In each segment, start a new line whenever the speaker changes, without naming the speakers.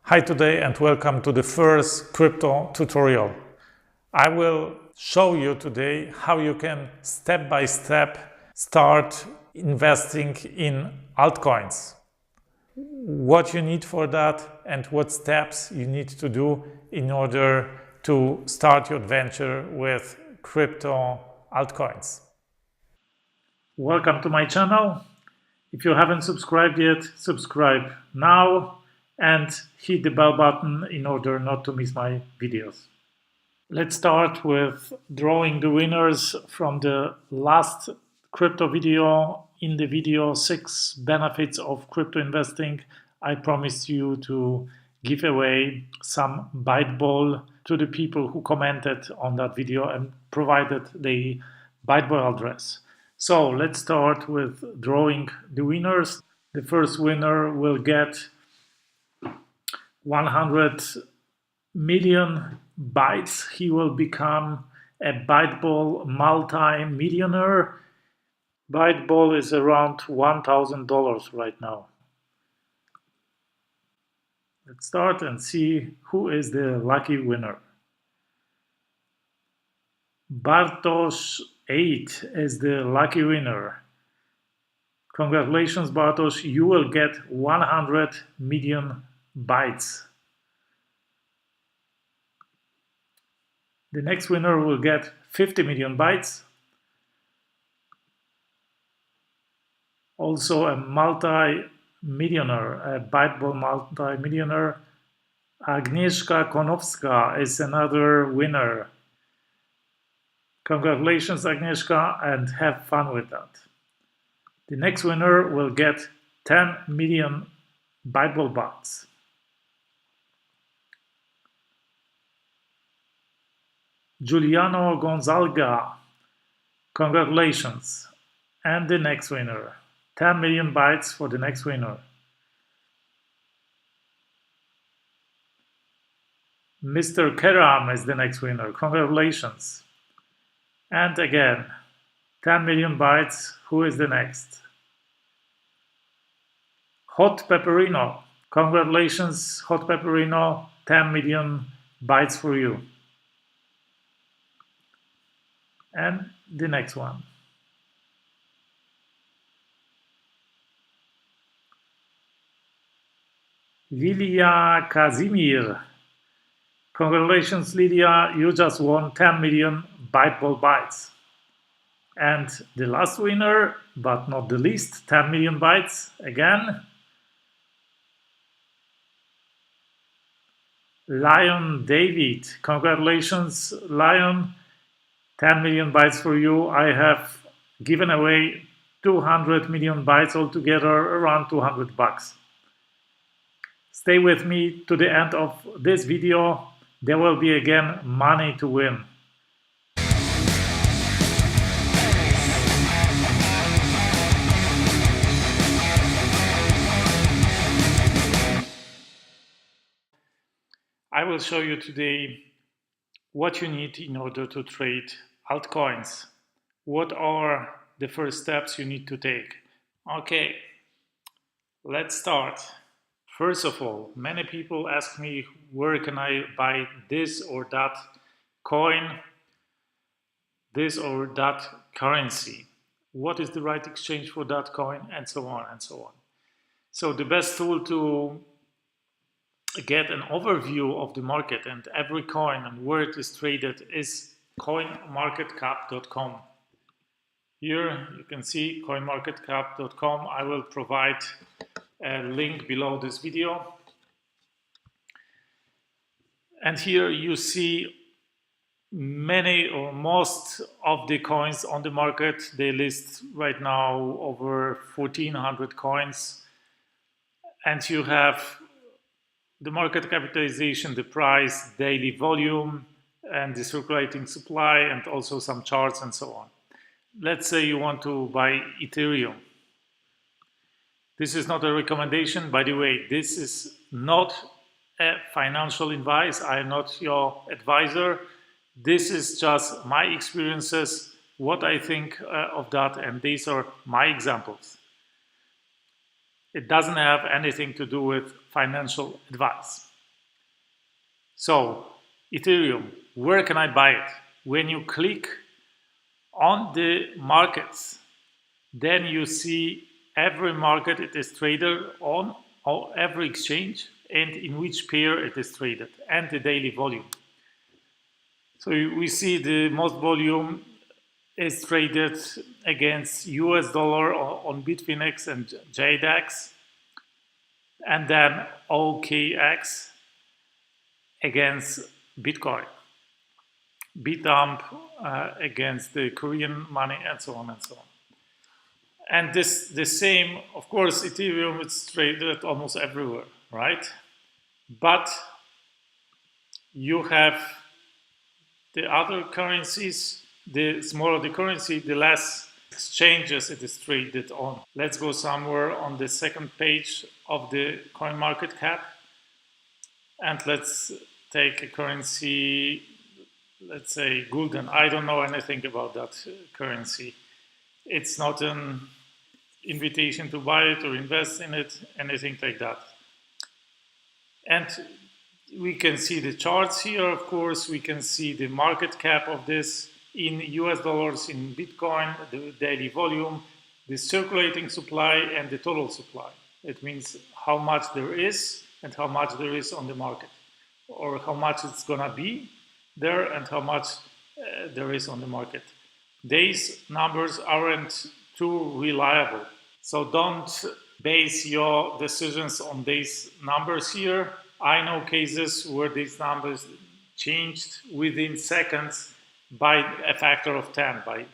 Hi today and welcome to the first crypto tutorial. I will show you today how you can step by step start investing in altcoins. What you need for that and what steps you need to do in order to start your adventure with crypto altcoins. Welcome to my channel. If you haven't subscribed yet, subscribe now and hit the bell button in order not to miss my videos. Let's start with drawing the winners from the last crypto video. In the video 6 benefits of crypto investing, I promised you to give away some Byteball to the people who commented on that video and provided the Byteball address. So let's start with drawing the winners. The first winner will get 100 million bytes. He will become a Byteball multi-millionaire. Byteball is around $1,000 right now. Let's start and see who is the lucky winner. Bartosz 8 is the lucky winner. Congratulations, Bartosz, you will get 100 million bytes. The next winner will get 50 million bytes. Also a multi-millionaire, a Byteball multi-millionaire. Agnieszka Konowska is another winner. Congratulations, Agnieszka, and have fun with that. The next winner will get 10 million Byteball bytes. Giuliano Gonzalga, congratulations. And the next winner, 10 million bytes for the next winner. Mr. Keram is the next winner, congratulations. And again, 10 million bytes, who is the next? Hot Pepperino, congratulations, Hot Pepperino, 10 million bytes for you. And the next one. Lilia Kazimir. Congratulations, Lilia, you just won 10 million Byteball bytes. And the last winner, but not the least, 10 million bytes again. Lion David. Congratulations, Lion. 10 million bytes for you. I have given away 200 million bytes altogether, around 200 bucks. Stay with me to the end of this video. There will be again money to win. I will show you today what you need in order to trade altcoins. What are the first steps you need to take? Okay, let's start. First of all, many people ask me, where can I buy this or that coin, this or that currency? What is the right exchange for that coin, and so on and so on. So the best tool to get an overview of the market and every coin and where it is traded is coinmarketcap.com. Here you can see coinmarketcap.com. I will provide a link below this video. And here you see many or most of the coins on the market. They list right now over 1,400 coins. And you have the market capitalization, the price, daily volume, and the circulating supply, and also some charts and so on. Let's say you want to buy Ethereum. This is not a recommendation. By the way, this is not a financial advice. I am not your advisor. This is just my experiences, what I think of that, and these are my examples. It doesn't have anything to do with financial advice. So, Ethereum, where can I buy it? When you click on the markets, then you see every market it is traded on, or every exchange, and in which pair it is traded, and the daily volume. So we see the most volume is traded against US dollar on Bitfinex and JDAX, and then OKX against Bitcoin, Bitdump against the Korean money, and so on and so on. And the same, of course, Ethereum is traded almost everywhere, right? But you have the other currencies. The smaller the currency, the less exchanges it is traded on. Let's go somewhere on the second page of the coin market cap, and let's take a currency, let's say Gulden. I don't know anything about that currency. It's not an invitation to buy it or invest in it, anything like that. And we can see the charts here, of course. We can see the market cap of this in US dollars, in Bitcoin, the daily volume, the circulating supply, and the total supply. It means how much there is and how much there is on the market, or how much it's gonna be there and how much there is on the market. These numbers aren't too reliable, so don't base your decisions on these numbers here. I know cases where these numbers changed within seconds by a factor of 10, by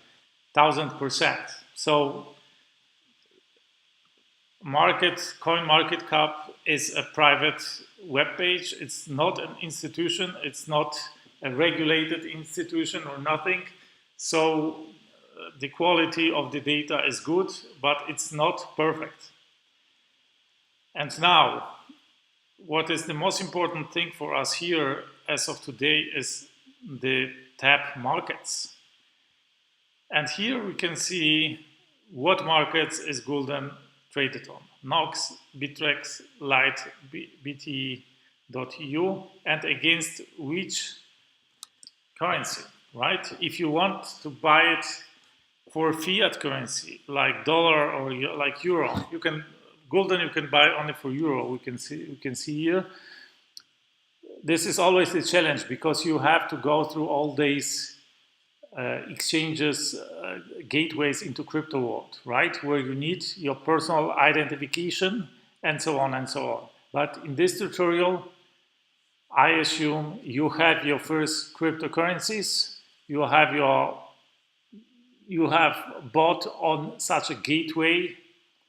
1000%. So coin market cap is a private web page. It's not an institution. It's not a regulated institution or nothing. So the quality of the data is good, but it's not perfect. And now, what is the most important thing for us here as of today is the tab markets. And here we can see what markets is Gulden traded on. NOX, Bittrex, Lite, BT.EU, and against which currency, right? If you want to buy it for fiat currency, like dollar or like euro, you can Gulden you can buy only for euro. We can see here. This is always the challenge because you have to go through all these exchanges, gateways into crypto world, right? Where you need your personal identification and so on and so on. But in this tutorial, I assume you have your first cryptocurrencies. You have bought on such a gateway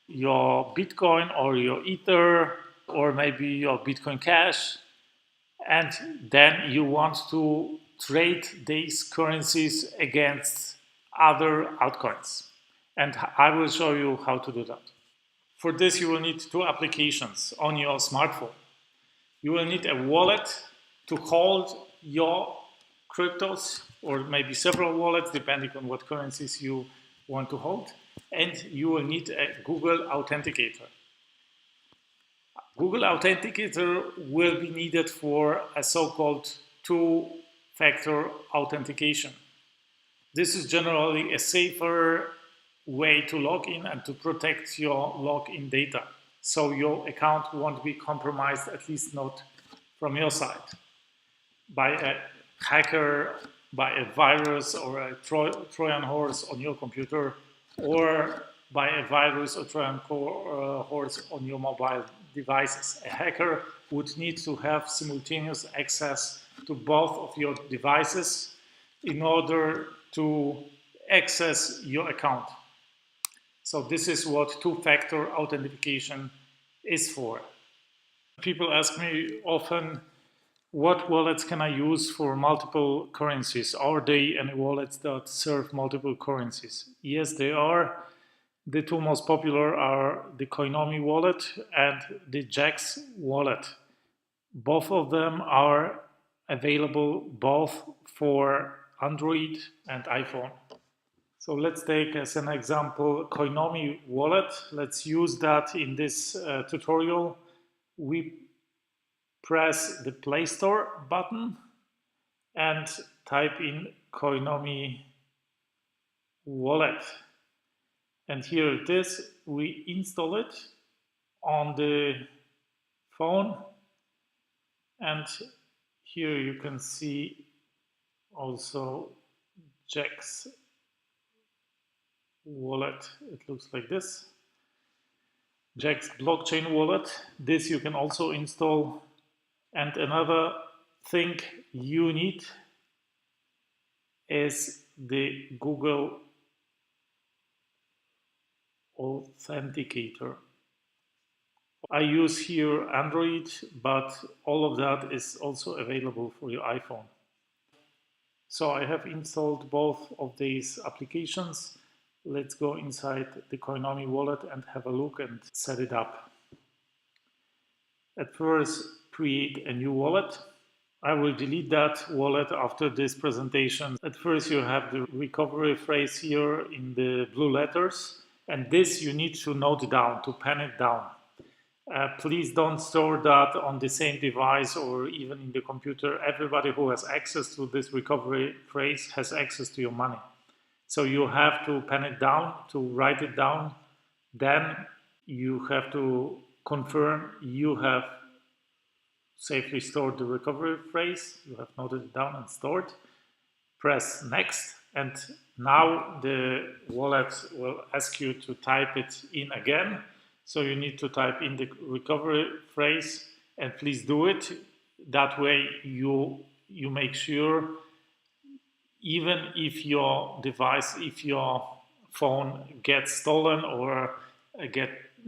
your Bitcoin or your Ether or maybe your Bitcoin Cash, and then you want to trade these currencies against other altcoins. And I will show you how to do that. For this, you will need two applications on your smartphone. You will need a wallet to hold your cryptos, or maybe several wallets, depending on what currencies you want to hold. And you will need a Google Authenticator. Google Authenticator will be needed for a so-called two-factor authentication. This is generally a safer way to log in and to protect your login data, so your account won't be compromised, at least not from your side, by a hacker, by a virus or a Trojan horse on your computer, or by a virus or Trojan horse on your mobile devices. A hacker would need to have simultaneous access to both of your devices in order to access your account. So this is what two-factor authentication is for. People ask me often, what wallets can I use for multiple currencies? Are they any wallets that serve multiple currencies? Yes, they are. The two most popular are the Coinomi wallet and the Jax wallet. Both of them are available both for Android and iPhone. So let's take as an example Coinomi wallet. Let's use that in this tutorial. We press the Play Store button and type in Coinomi wallet. And here it is. We install it on the phone, and here you can see also Jack's wallet. It looks like this. Jack's blockchain wallet. This you can also install. And another thing you need is the Google Authenticator. I use here Android, but all of that is also available for your iPhone. So I have installed both of these applications. Let's go inside the Coinomi wallet and have a look and set it up. At first, create a new wallet. I will delete that wallet after this presentation. At first, you have the recovery phrase here in the blue letters, and this you need to note down, to pen it down. Please don't store that on the same device or even in the computer. Everybody who has access to this recovery phrase has access to your money. So you have to pen it down, to write it down. Then you have to confirm you have safely stored the recovery phrase. You have noted it down and stored. Press next, and now the wallet will ask you to type it in again. So you need to type in the recovery phrase, and please do it. That way you make sure, even if your device, if your phone gets stolen or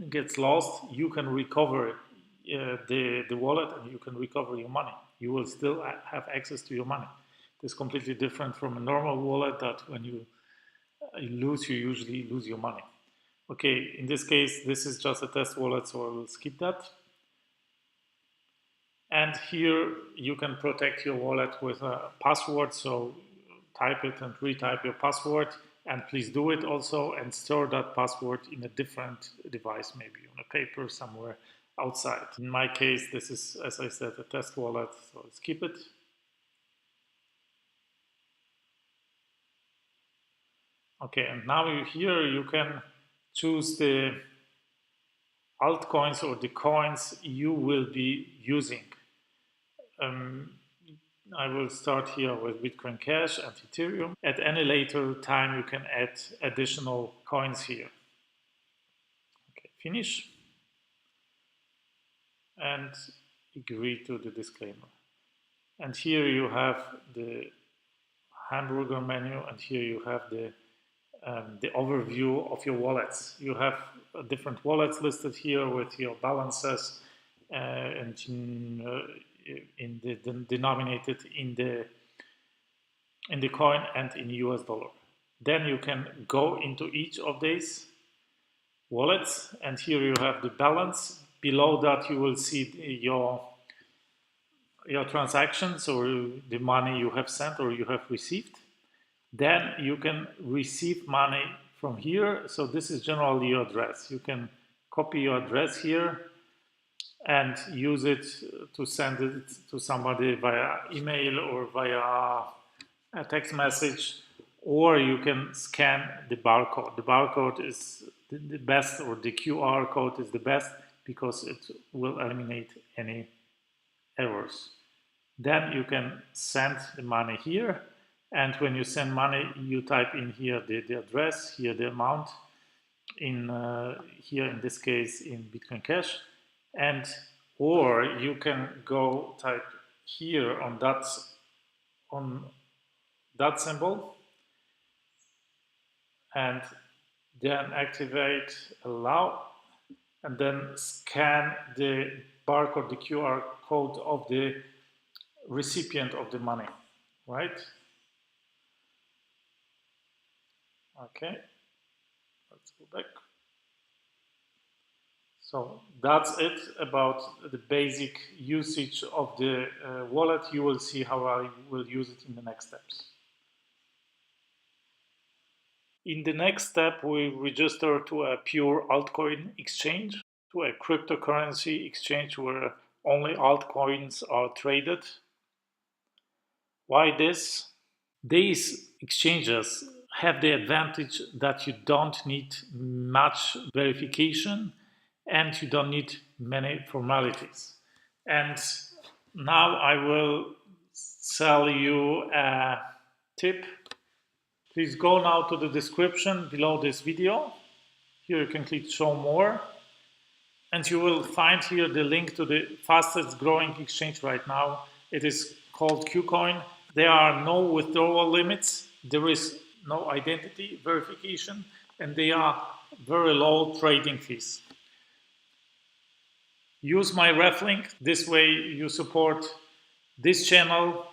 gets lost, you can recover the wallet and you can recover your money. You will still have access to your money. This is completely different from a normal wallet that when you lose, you usually lose your money. Okay, in this case, this is just a test wallet, so I will skip that. And here you can protect your wallet with a password, so type it and retype your password, and please do it also, and store that password in a different device, maybe on a paper somewhere outside. In my case, this is, as I said, a test wallet, so let's keep it. Okay, and now here you can choose the altcoins or the coins you will be using. I will start here with Bitcoin Cash and Ethereum. At any later time, you can add additional coins here. Okay, finish. And agree to the disclaimer. And here you have the hamburger menu, and here you have the overview of your wallets. You have different wallets listed here with your balances and denominated in the coin and in US dollar. Then you can go into each of these wallets, and here you have the balance. Below that you will see your transactions or the money you have sent or you have received. Then you can receive money from here. So this is generally your address. You can copy your address here and use it to send it to somebody via email or via a text message, or you can scan the barcode. The barcode is the best, or the QR code is the best, because it will eliminate any errors. Then you can send the money here, and when you send money, you type in here the address, here the amount, in here in this case in Bitcoin Cash, and or you can go type here on that symbol, and then activate allow, and then scan the barcode, the QR code of the recipient of the money, right? Okay, let's go back. So that's it about the basic usage of the wallet. You will see how I will use it in the next steps. In the next step, we register to a pure altcoin exchange, to a cryptocurrency exchange where only altcoins are traded. Why this? These exchanges have the advantage that you don't need much verification and you don't need many formalities. And now I will tell you a tip. Please go now to the description below this video. Here you can click show more. And you will find here the link to the fastest growing exchange right now. It is called KuCoin. There are no withdrawal limits. There is no identity verification. And they are very low trading fees. Use my ref link. This way you support this channel,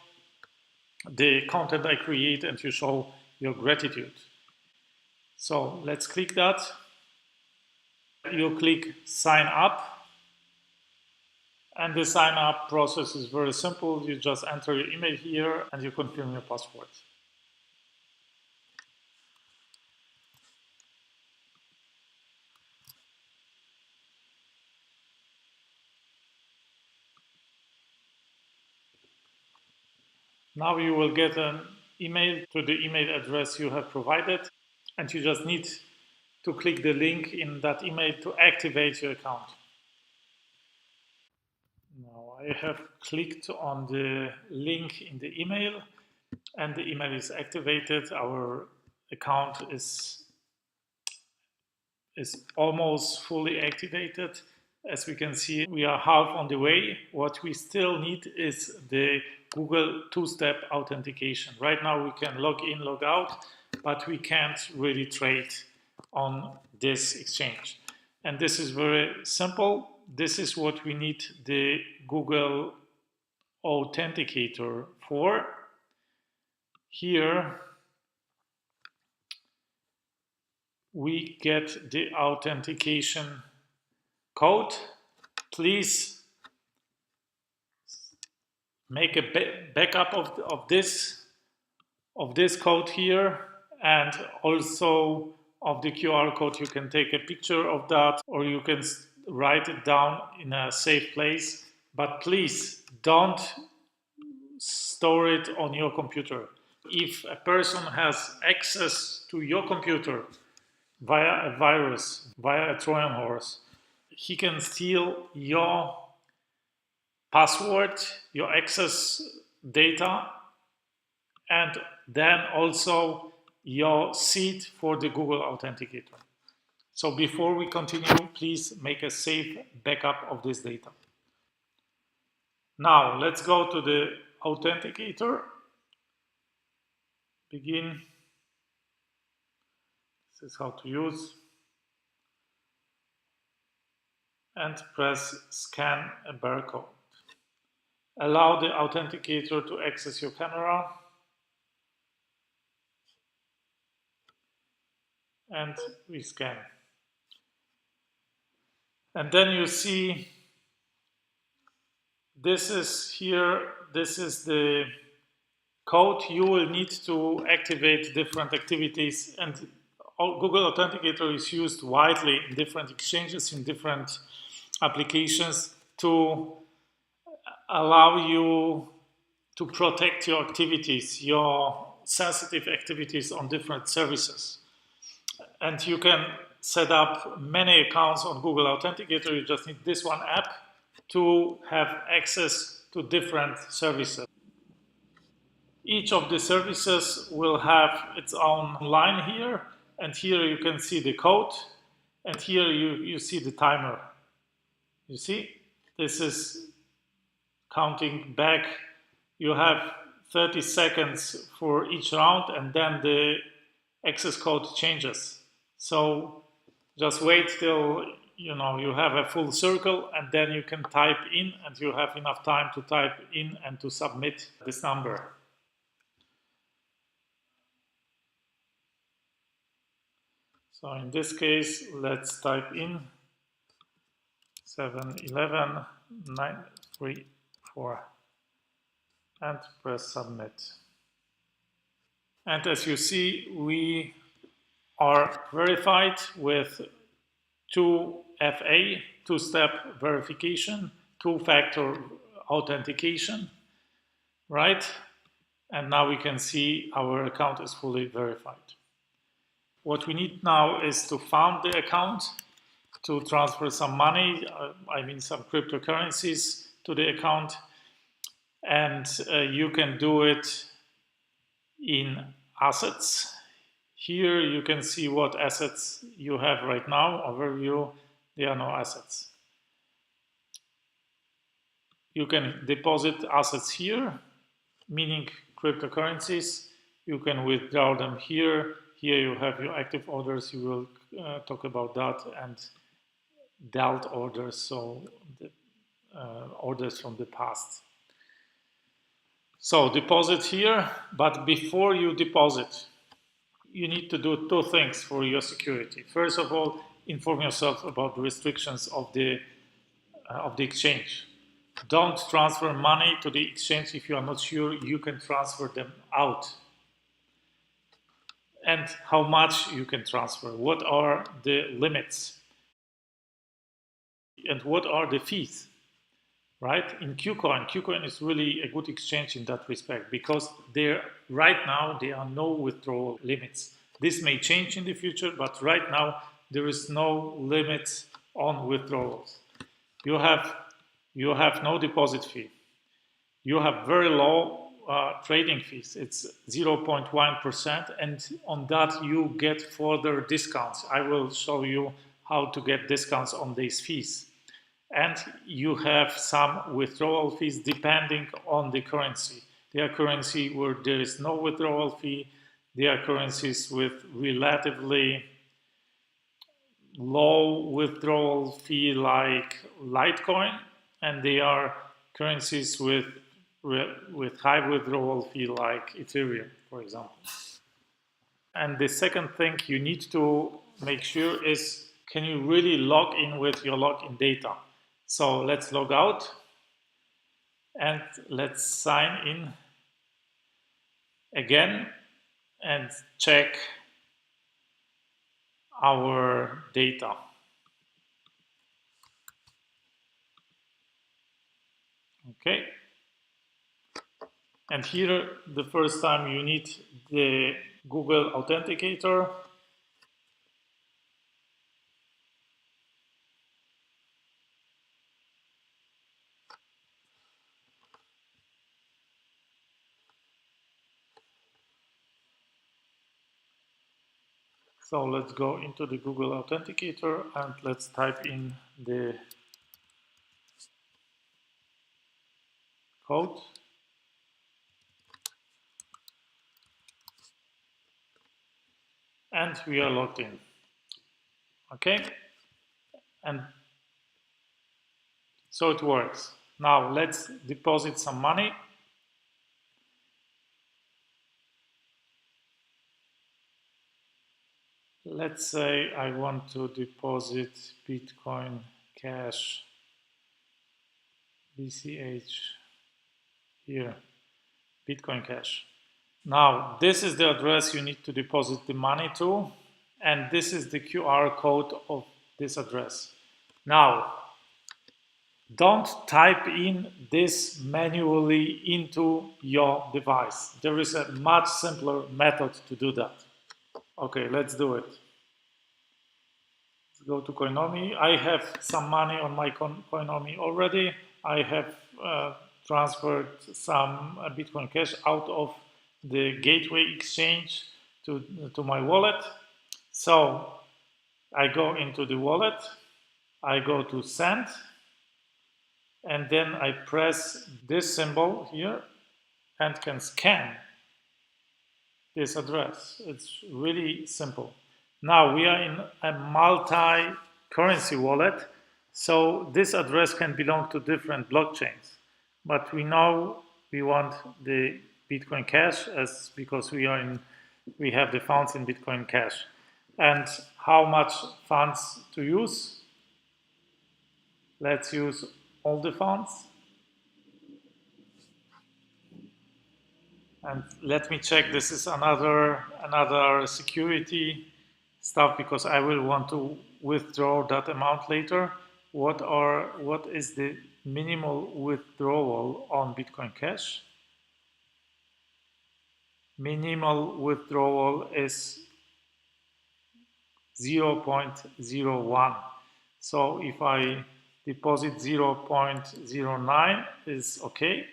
the content I create, and you show your gratitude. So let's click that. You click sign up. And the sign up process is very simple. You just enter your email here and you confirm your password. Now you will get an email to the email address you have provided, and you just need to click the link in that email to activate your account. Now I have clicked on the link in the email and the email is activated. Our account is almost fully activated. As we can see, we are half on the way. What we still need is the Google two-step authentication. Right now we can log in, log out, but we can't really trade on this exchange. And this is very simple. This is what we need the Google Authenticator for. Here we get the authentication code. Please make a backup of this code here, and also of the QR code. You can take a picture of that, or you can write it down in a safe place, but please don't store it on your computer. If a person has access to your computer via a virus, via a Trojan horse, he can steal your password, your access data, and then also your seed for the Google Authenticator. So before we continue, please make a safe backup of this data. Now let's go to the Authenticator. Begin. This is how to use. And press scan a barcode. Allow the authenticator to access your camera. And we scan. And then you see this is here, this is the code you will need to activate different activities, and Google Authenticator is used widely in different exchanges, in different applications to allow you to protect your activities, your sensitive activities on different services. And you can set up many accounts on Google Authenticator. You just need this one app to have access to different services. Each of the services will have its own line here, and here you can see the code, and here you see the timer. You see, this is counting back. You have 30 seconds for each round, and then the access code changes. So just wait till you have a full circle, and then you can type in, and you have enough time to type in and to submit this number. So in this case, let's type in 711934 and press submit. And as you see, we are verified with 2FA, two-step verification, two-factor authentication, right? And now we can see our account is fully verified. What we need now is to found the account, to transfer some money, some cryptocurrencies to the account, and you can do it in assets. Here you can see what assets you have right now. Overview, there are no assets. You can deposit assets here, meaning cryptocurrencies. You can withdraw them here. Here you have your active orders. You will talk about that, and dealt orders, so the orders from the past. So deposit here, but before you deposit, you need to do two things for your security. First of all, inform yourself about the restrictions of the exchange. Don't transfer money to the exchange if you are not sure you can transfer them out. And how much you can transfer. What are the limits? And what are the fees? Right? In KuCoin is really a good exchange in that respect, because right now there are no withdrawal limits. This may change in the future, but right now there is no limits on withdrawals. You have no deposit fee. You have very low trading fees. It's 0.1%, and on that you get further discounts. I will show you how to get discounts on these fees. And you have some withdrawal fees depending on the currency. There are currencies where there is no withdrawal fee. There are currencies with relatively low withdrawal fee like Litecoin, and there are currencies with high withdrawal fee like Ethereum, for example. And the second thing you need to make sure is, can you really log in with your login data? So let's log out and let's sign in again and check our data. Okay. And here, the first time you need the Google Authenticator. So let's go into the Google Authenticator and let's type in the code. And we are logged in. Okay? And so it works. Now let's deposit some money. Let's say I want to deposit Bitcoin Cash, BCH, here, Bitcoin Cash. Now, this is the address you need to deposit the money to, and this is the QR code of this address. Now, don't type in this manually into your device. There is a much simpler method to do that. Okay, let's do it. Let's go to Coinomi. I have some money on my Coinomi already. I have transferred some Bitcoin Cash out of the gateway exchange to my wallet. So I go into the wallet, I go to send, and then I press this symbol here and can scan this address. It's really simple. Now we are in a multi-currency wallet, so this address can belong to different blockchains. But we know we want the Bitcoin Cash because we have the funds in Bitcoin Cash. And how much funds to use? Let's use all the funds. And let me check, this is another security stuff, because I will want to withdraw that amount later. What is the minimal withdrawal on Bitcoin Cash. Minimal withdrawal is 0.01. So if I deposit 0.09 is okay.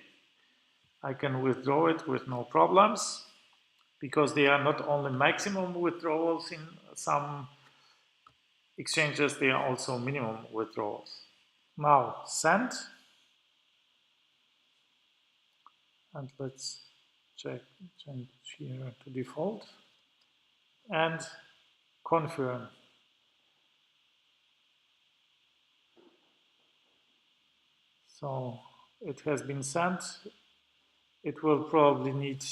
I can withdraw it with no problems, because they are not only maximum withdrawals in some exchanges, they are also minimum withdrawals. Now send, and let's change here to default, and confirm. So it has been sent. It will probably need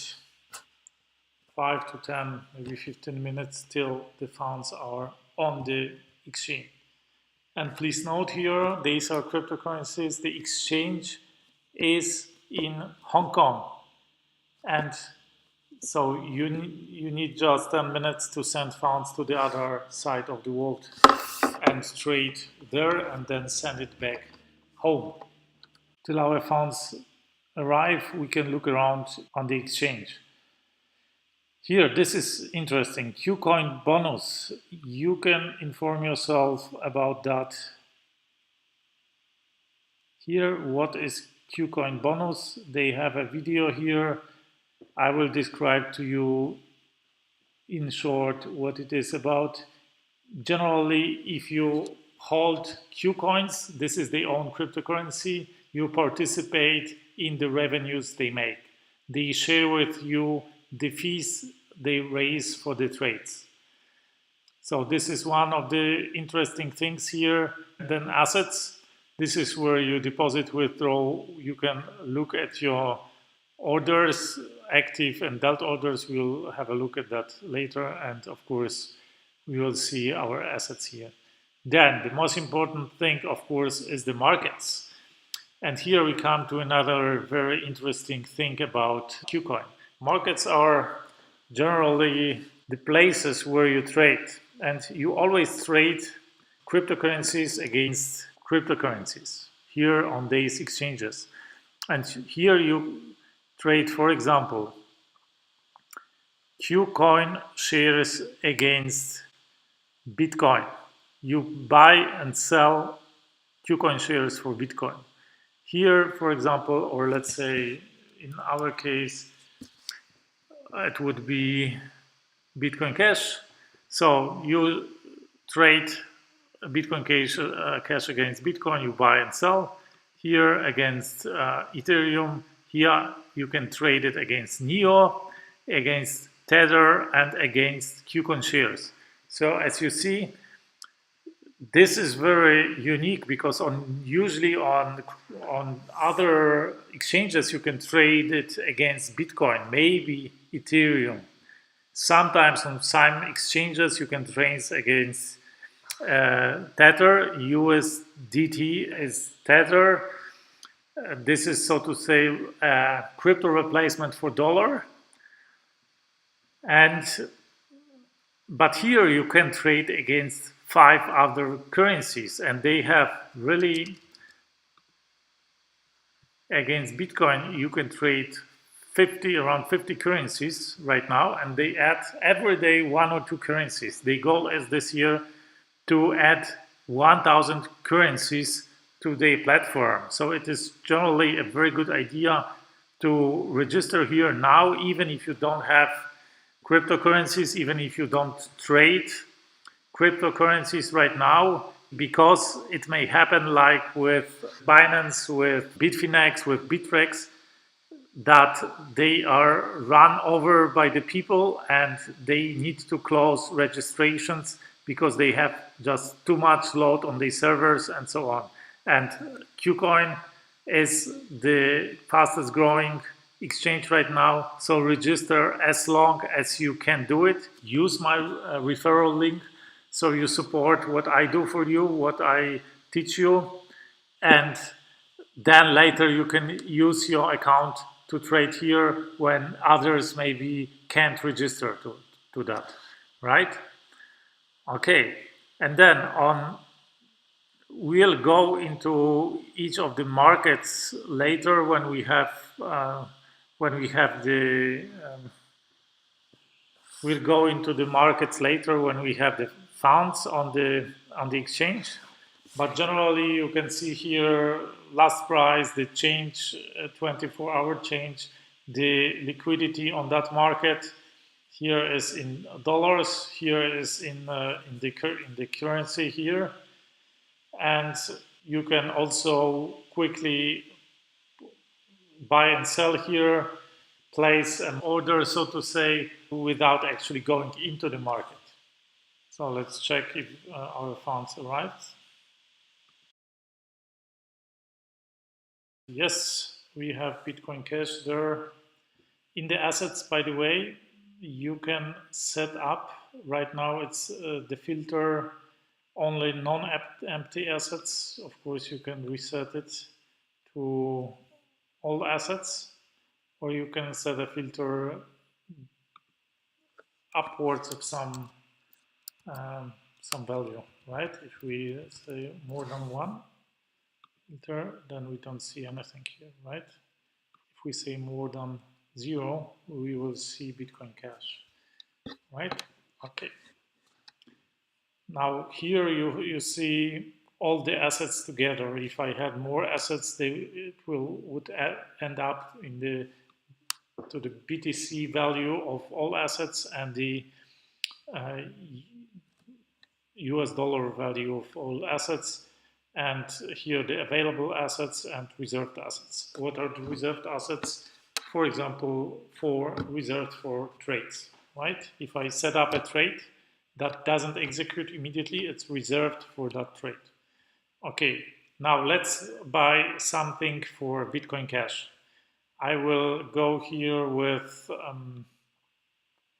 5 to 10, maybe 15 minutes till the funds are on the exchange. And please note here, these are cryptocurrencies. The exchange is in Hong Kong. And so you need just 10 minutes to send funds to the other side of the world and trade there, and then send it back home. Till our funds arrive, we can look around on the exchange. Here, this is interesting. KuCoin bonus. You can inform yourself about that. Here, what is KuCoin bonus? They have a video here. I will describe to you in short what it is about. Generally, if you hold KuCoins, this is their own cryptocurrency, you participate in the revenues they make. They share with you the fees they raise for the trades. So this is one of the interesting things here. Then assets. This is where you deposit, withdraw. You can look at your orders, active and dealt orders. We'll have a look at that later. And of course, we will see our assets here. Then the most important thing, of course, is the markets. And here we come to another very interesting thing about KuCoin. Markets are generally the places where you trade, and you always trade cryptocurrencies against cryptocurrencies here on these exchanges. And here you trade, for example, KuCoin shares against Bitcoin. You buy and sell KuCoin shares for Bitcoin. Here, for example, or let's say in our case, it would be Bitcoin Cash. So you trade Bitcoin Cash against Bitcoin, you buy and sell. Here against Ethereum, here you can trade it against NEO, against Tether, and against KuCoin shares. So as you see, this is very unique, because usually on other exchanges you can trade it against Bitcoin, maybe Ethereum. Sometimes on some exchanges you can trade against Tether. USDT is Tether. This is, so to say, a crypto replacement for dollar. But here you can trade against 5 other currencies, and they have really, against Bitcoin you can trade around 50 currencies right now, and they add every day 1 or 2 currencies. The goal is this year to add 1,000 currencies to the platform. So it is generally a very good idea to register here now, even if you don't have cryptocurrencies, even if you don't trade cryptocurrencies right now, because it may happen like with Binance, with Bitfinex, with Bittrex, that they are run over by the people and they need to close registrations because they have just too much load on the servers and so on. And KuCoin is the fastest growing exchange right now, so register as long as you can do it. Use my referral link, so you support what I do for you, what I teach you, and then later you can use your account to trade here when others maybe can't register to that, right? Okay, and then We'll go into each of the markets later when we have the we'll go into the markets later when we have the funds on the exchange. But generally, you can see here last price, the change, 24-hour change, the liquidity on that market. Here is in dollars. Here is in the currency here, and you can also quickly buy and sell here, place an order, so to say, without actually going into the market. So let's check if our funds arrived. Yes, we have Bitcoin Cash there. In the assets, by the way, you can set up, right now it's the filter only non-empty assets. Of course, you can reset it to all assets, or you can set a filter upwards of some value, right? If we say more than one filter, then we don't see anything here, right? If we say more than 0, we will see Bitcoin Cash, right? Okay. Now here you see all the assets together. If I had more assets, it would end up to the BTC value of all assets and the US dollar value of all assets, and here the available assets and reserved assets. What are the reserved assets? For example, reserved for trades, right? If I set up a trade that doesn't execute immediately, it's reserved for that trade. Okay, now let's buy something for Bitcoin Cash. I will go here with,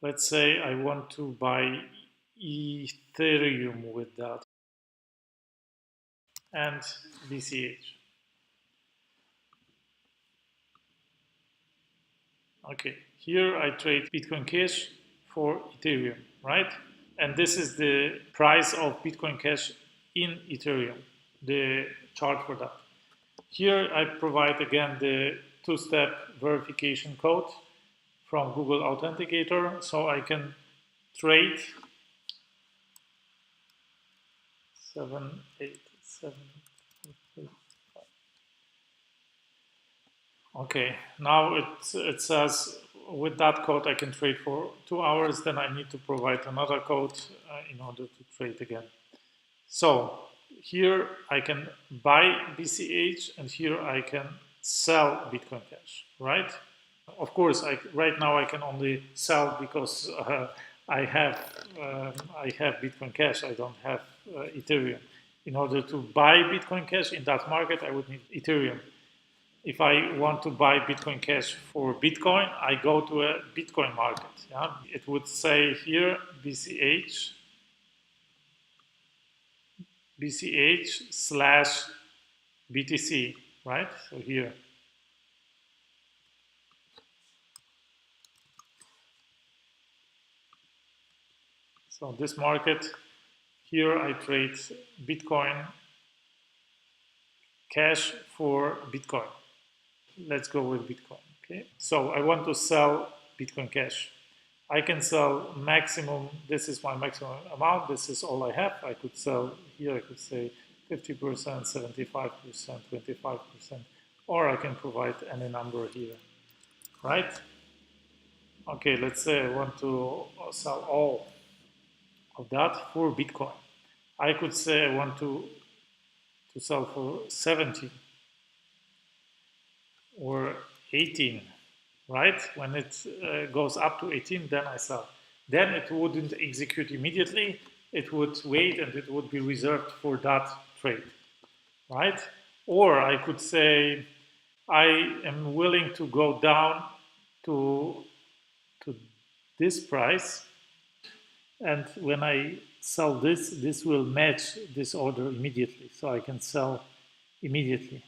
let's say I want to buy Ethereum with that, and BCH. Okay, here I trade Bitcoin Cash for Ethereum, right? And this is the price of Bitcoin Cash in Ethereum, the chart for that. Here I provide again the two-step verification code from Google Authenticator, so I can trade 787. Okay, now it says with that code I can trade for 2 hours, then I need to provide another code in order to trade again. So here I can buy BCH and here I can sell Bitcoin Cash, right? Of course, right now I can only sell because I have Bitcoin Cash. I don't have Ethereum. In order to buy Bitcoin Cash in that market, I would need Ethereum. If I want to buy Bitcoin Cash for Bitcoin, I go to a Bitcoin market. Yeah? It would say here BCH slash BTC, right? So here. So this market, here I trade Bitcoin Cash for Bitcoin. Let's go with Bitcoin, okay? So I want to sell Bitcoin Cash. I can sell maximum, this is my maximum amount, this is all I have. I could sell, here I could say 50%, 75%, 25%, or I can provide any number here, right? Okay, let's say I want to sell all of that for Bitcoin. I could say I want to sell for 70 or 18, right? When it goes up to 18, then I sell. Then it wouldn't execute immediately. It would wait and it would be reserved for that trade, right? Or I could say I am willing to go down to this price, and when I sell this will match this order immediately, so I can sell immediately.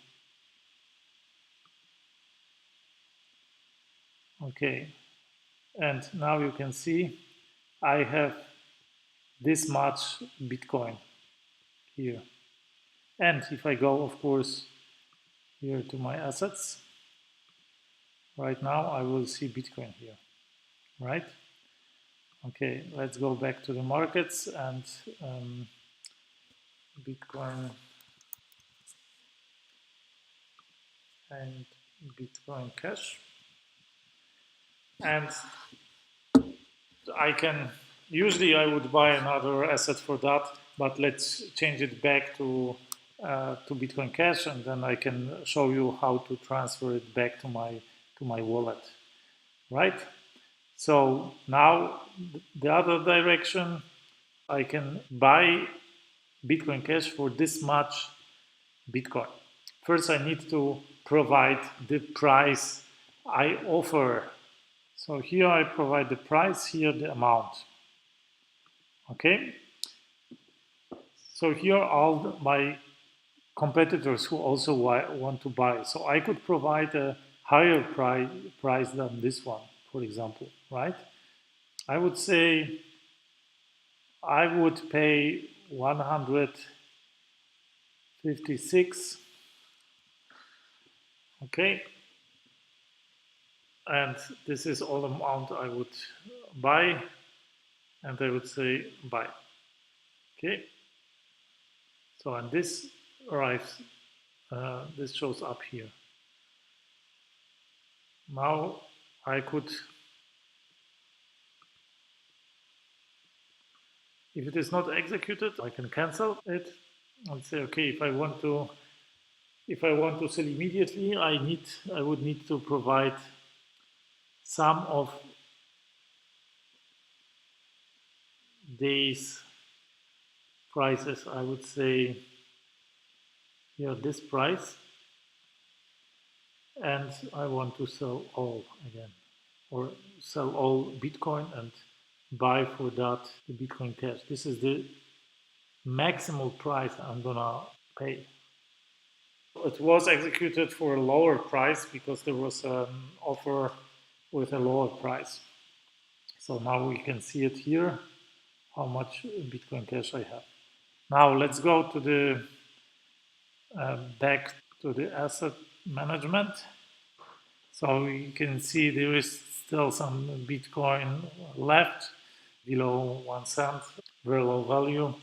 Okay, and now you can see I have this much Bitcoin here. And if I go, of course, here to my assets, right now I will see Bitcoin here, right? Okay, let's go back to the markets and Bitcoin and Bitcoin Cash. And usually I would buy another asset for that, but let's change it back to Bitcoin Cash, and then I can show you how to transfer it back to my wallet, right? So now the other direction, I can buy Bitcoin Cash for this much Bitcoin. First, I need to provide the price I offer. So here I provide the price, here the amount. Okay. So here are all my competitors who also want to buy. So I could provide a higher price than this one, for example, right? I would say I would pay 156. Okay. And this is all amount I would buy, and I would say buy. Okay. So, and this arrives, this shows up here. Now I could, if it is not executed, I can cancel it and say, okay, if I want to sell immediately, I would need to provide some of these prices. I would say here this price, and I want to sell all again, or sell all Bitcoin and buy for that the Bitcoin Cash. This is the maximal price I'm gonna pay. It was executed for a lower price because there was an offer with a lower price. So now we can see it here, how much Bitcoin Cash I have. Now let's go to the back to the asset management. So you can see there is still some Bitcoin left below 1 cent, very low value.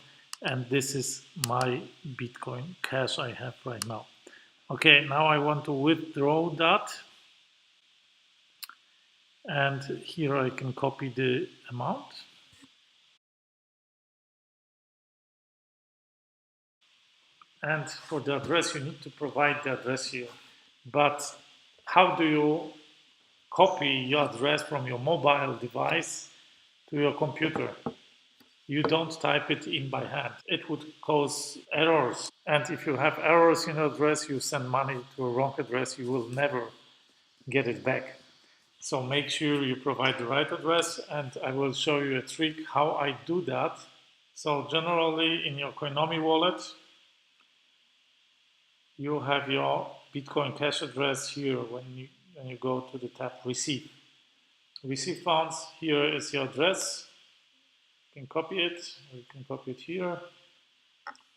And this is my Bitcoin Cash I have right now. Okay, now I want to withdraw that. And here I can copy the amount. And for the address, you need to provide the address here. But how do you copy your address from your mobile device to your computer? You don't type it in by hand. It would cause errors. And if you have errors in your address, you send money to a wrong address, you will never get it back. So make sure you provide the right address, and I will show you a trick how I do that. So generally in your Coinomi wallet, you have your Bitcoin Cash address here when you go to the tab Receive. Receive funds, here is your address. You can copy it, you can copy it here,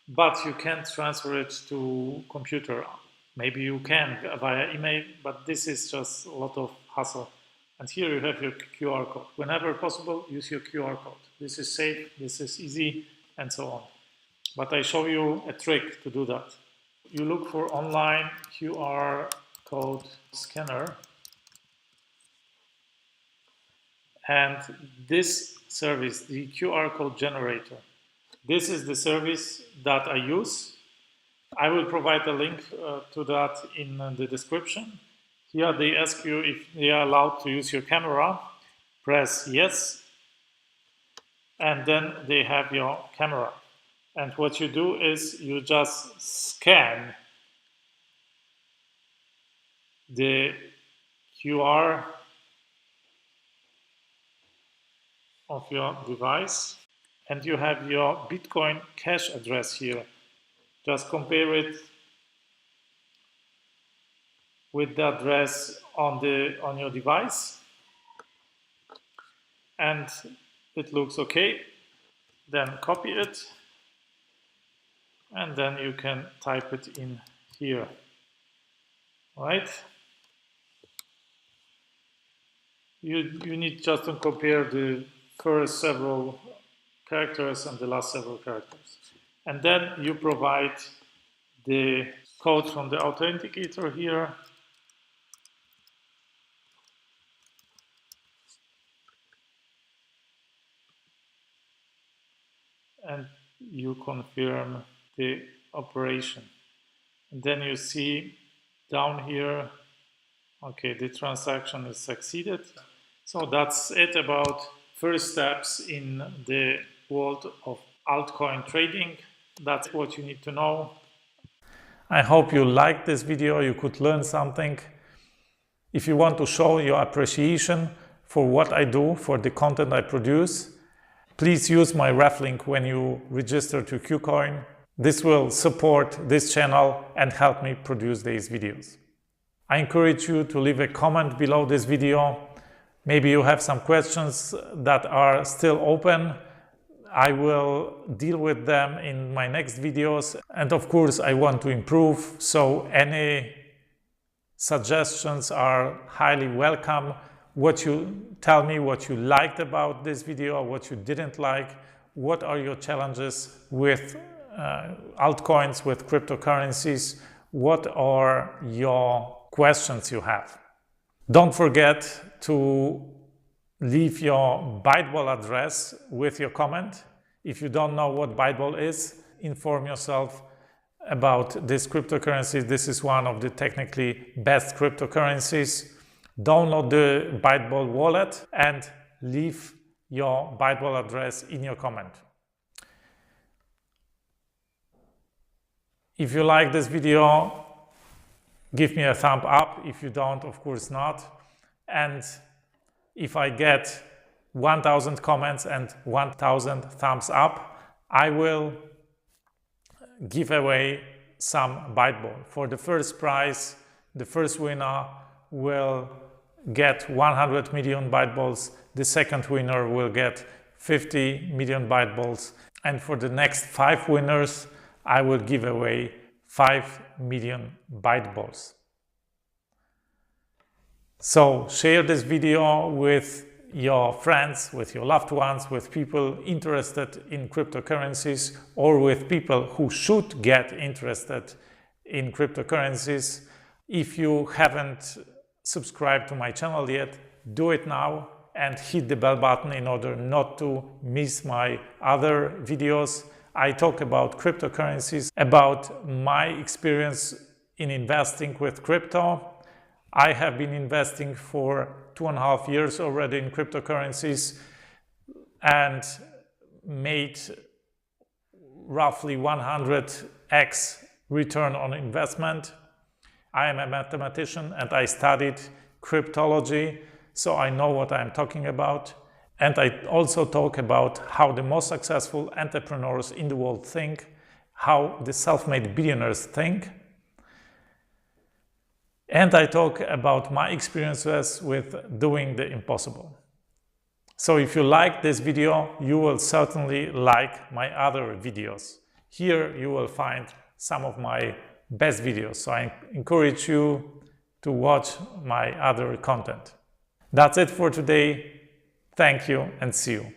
but you can't transfer it to computer. Maybe you can via email, but this is just a lot of hassle. And here you have your QR code. Whenever possible, use your QR code. This is safe, this is easy, and so on. But I show you a trick to do that. You look for online QR code scanner, and this service, the QR code generator, this is the service that I use. I will provide a link to that in the description. Here they ask you if they are allowed to use your camera. Press yes, and then they have your camera. And what you do is you just scan the QR of your device, and you have your Bitcoin Cash address here. Just compare it with the address on your device, and it looks okay. Then copy it and then you can type it in here, right? You need just to compare the first several characters and the last several characters. And then you provide the code from the authenticator here. And you confirm the operation. And then you see down here, okay, the transaction is succeeded. So that's it about first steps in the world of altcoin trading. That's what you need to know. I hope you liked this video, you could learn something. If you want to show your appreciation for what I do, for the content I produce, please use my ref link when you register to KuCoin. This will support this channel and help me produce these videos. I encourage you to leave a comment below this video. Maybe you have some questions that are still open. I will deal with them in my next videos. And of course, I want to improve, so any suggestions are highly welcome. What you tell me, what you liked about this video, what you didn't like, what are your challenges with altcoins, with cryptocurrencies, what are your questions you have. Don't forget to leave your Byteball address with your comment. If you don't know what Byteball is, inform yourself about this cryptocurrency. This is one of the technically best cryptocurrencies. Download the Byteball wallet and leave your Byteball address in your comment. If you like this video, give me a thumb up. If you don't, of course not. And if I get 1,000 comments and 1,000 thumbs up, I will give away some Byteball. For the first prize, the first winner will get 100 million Byteballs. The second winner will get 50 million Byteballs. And for the next 5 winners, I will give away 5 million Byteballs. So share this video with your friends, with your loved ones, with people interested in cryptocurrencies, or with people who should get interested in cryptocurrencies. If you haven't subscribed to my channel yet, do it now and hit the bell button in order not to miss my other videos. I talk about cryptocurrencies, about my experience in investing with crypto. I have been investing for 2.5 years already in cryptocurrencies and made roughly 100x return on investment. I am a mathematician and I studied cryptology, so I know what I'm talking about. And I also talk about how the most successful entrepreneurs in the world think, how the self-made billionaires think. And I talk about my experiences with doing the impossible. So if you like this video, you will certainly like my other videos. Here you will find some of my best videos. So I encourage you to watch my other content. That's it for today. Thank you and see you.